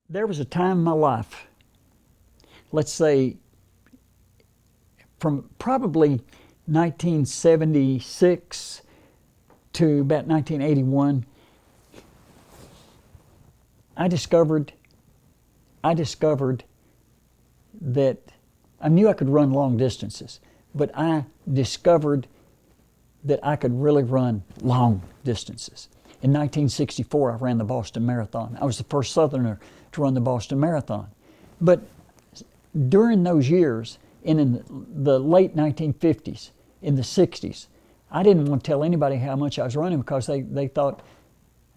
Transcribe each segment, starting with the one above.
There was a time in my life, let's say from probably 1976 to about 1981, I discovered that I knew I could run long distances, but I discovered that I could really run long distances. In 1964, I ran the Boston Marathon. I was the first Southerner to run the Boston Marathon. But during those years, and in the late 1950s, in the 60s, I didn't want to tell anybody how much I was running because they thought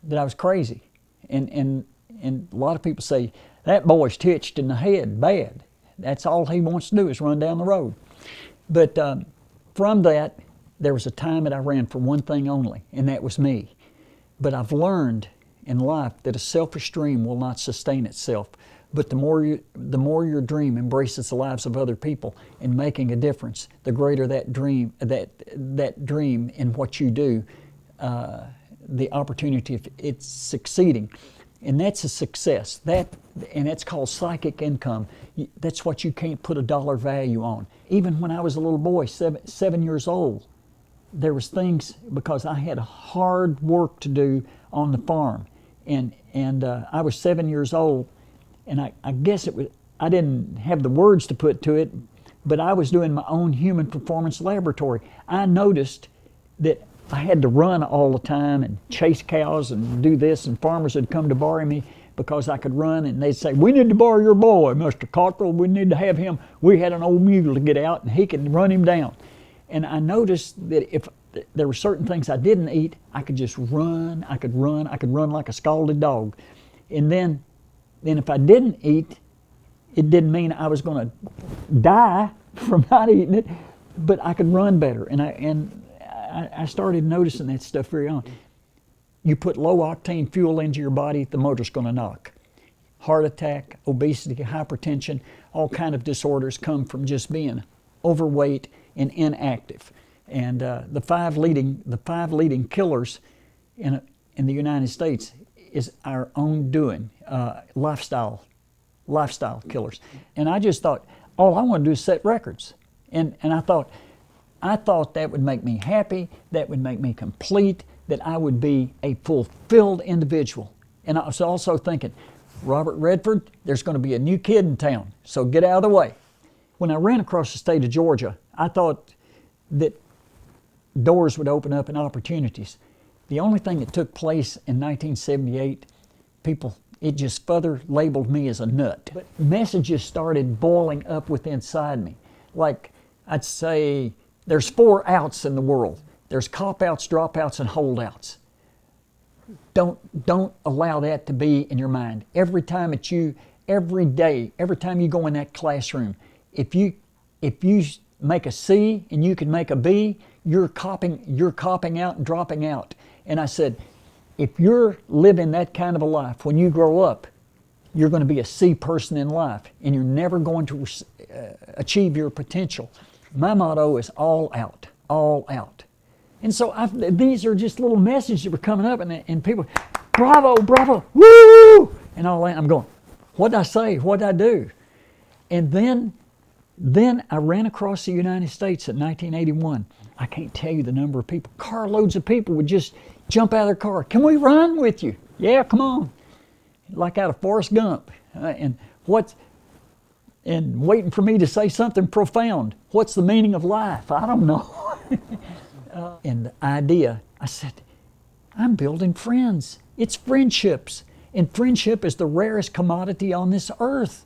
that I was crazy. And a lot of people say, that boy's hitched in the head bad. That's all he wants to do is run down the road. But from that, there was a time that I ran for one thing only, and that was me. But I've learned in life that a selfish dream will not sustain itself. But the more your dream embraces the lives of other people in making a difference, the greater that dream in what you do, the opportunity of it's succeeding. And that's a success. And that's called psychic income. That's what you can't put a dollar value on. Even when I was a little boy, 7 years old, there was things, because I had hard work to do on the farm. And I was 7 years old, and I guess I didn't have the words to put to it, but I was doing my own human performance laboratory. I noticed that I had to run all the time and chase cows and do this, and farmers would come to borrow me because I could run, and they'd say, we need to borrow your boy, Mr. Cottrell. We need to have him. We had an old mule to get out, and he could run him down. And I noticed that if there were certain things I didn't eat, I could just run. I could run like a scalded dog. And then if I didn't eat, it didn't mean I was going to die from not eating it, but I could run better. And I started noticing that stuff very on. You put low octane fuel into your body, the motor's going to knock. Heart attack, obesity, hypertension, all kind of disorders come from just being overweight and inactive. And the five leading killers in the United States is our own doing, lifestyle killers. And I just thought, all I want to do is set records. And I thought that would make me happy, that would make me complete, that I would be a fulfilled individual. And I was also thinking, Robert Redford, there's going to be a new kid in town, so get out of the way. When I ran across the state of Georgia, I thought that doors would open up and opportunities. The only thing that took place in 1978, it just further labeled me as a nut. But messages started boiling up within inside me. Like I'd say, there's 4 outs in the world. There's cop-outs, dropouts, and holdouts. Don't allow that to be in your mind. Every time you go in that classroom, if you make a C and you can make a B, you're copping out and dropping out. And I said, if you're living that kind of a life, when you grow up, you're going to be a C person in life, and you're never going to achieve your potential. My motto is all out, all out. And so these are just little messages that were coming up, and people, bravo, bravo, woo, and all that. I'm going, what did I say? What did I do? And then I ran across the United States in 1981. I can't tell you the number of people. Carloads of people would just jump out of their car. Can we run with you? Yeah, come on. Like out of Forrest Gump. And waiting for me to say something profound. What's the meaning of life? I don't know. And the idea, I said, I'm building friends. It's friendships. And friendship is the rarest commodity on this earth.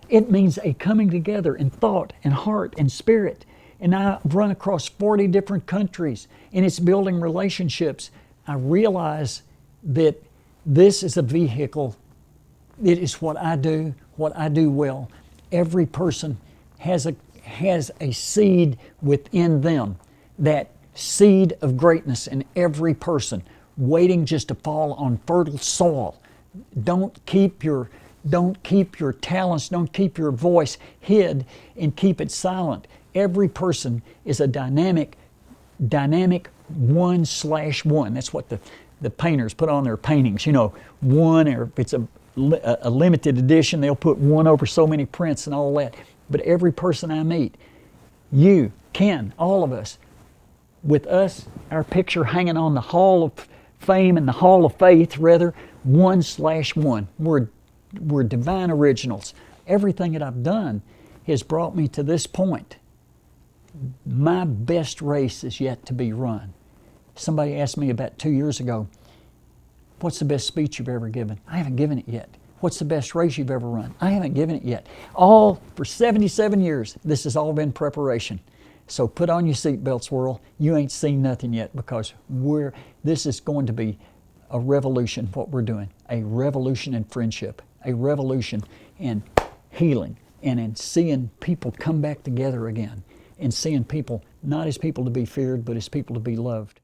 It means a coming together in thought and heart and spirit. And I've run across 40 different countries, and it's building relationships. I realize that this is a vehicle. It is what I do well. Every person has a seed within them, that seed of greatness in every person, waiting just to fall on fertile soil. Don't keep your talents, don't keep your voice hid and keep it silent. Every person is a dynamic 1/1. That's what the painters put on their paintings, one, or if it's a limited edition. They'll put one over so many prints and all that. But every person I meet, you, Ken, all of us, with us, our picture hanging on the Hall of Fame and the Hall of Faith, rather, 1/1. We're divine originals. Everything that I've done has brought me to this point. My best race is yet to be run. Somebody asked me about 2 years ago, what's the best speech you've ever given? I haven't given it yet. What's the best race you've ever run? I haven't given it yet. All for 77 years, this has all been preparation. So put on your seatbelts, world. You ain't seen nothing yet, because this is going to be a revolution, what we're doing. A revolution in friendship, a revolution in healing, and in seeing people come back together again, and seeing people not as people to be feared, but as people to be loved.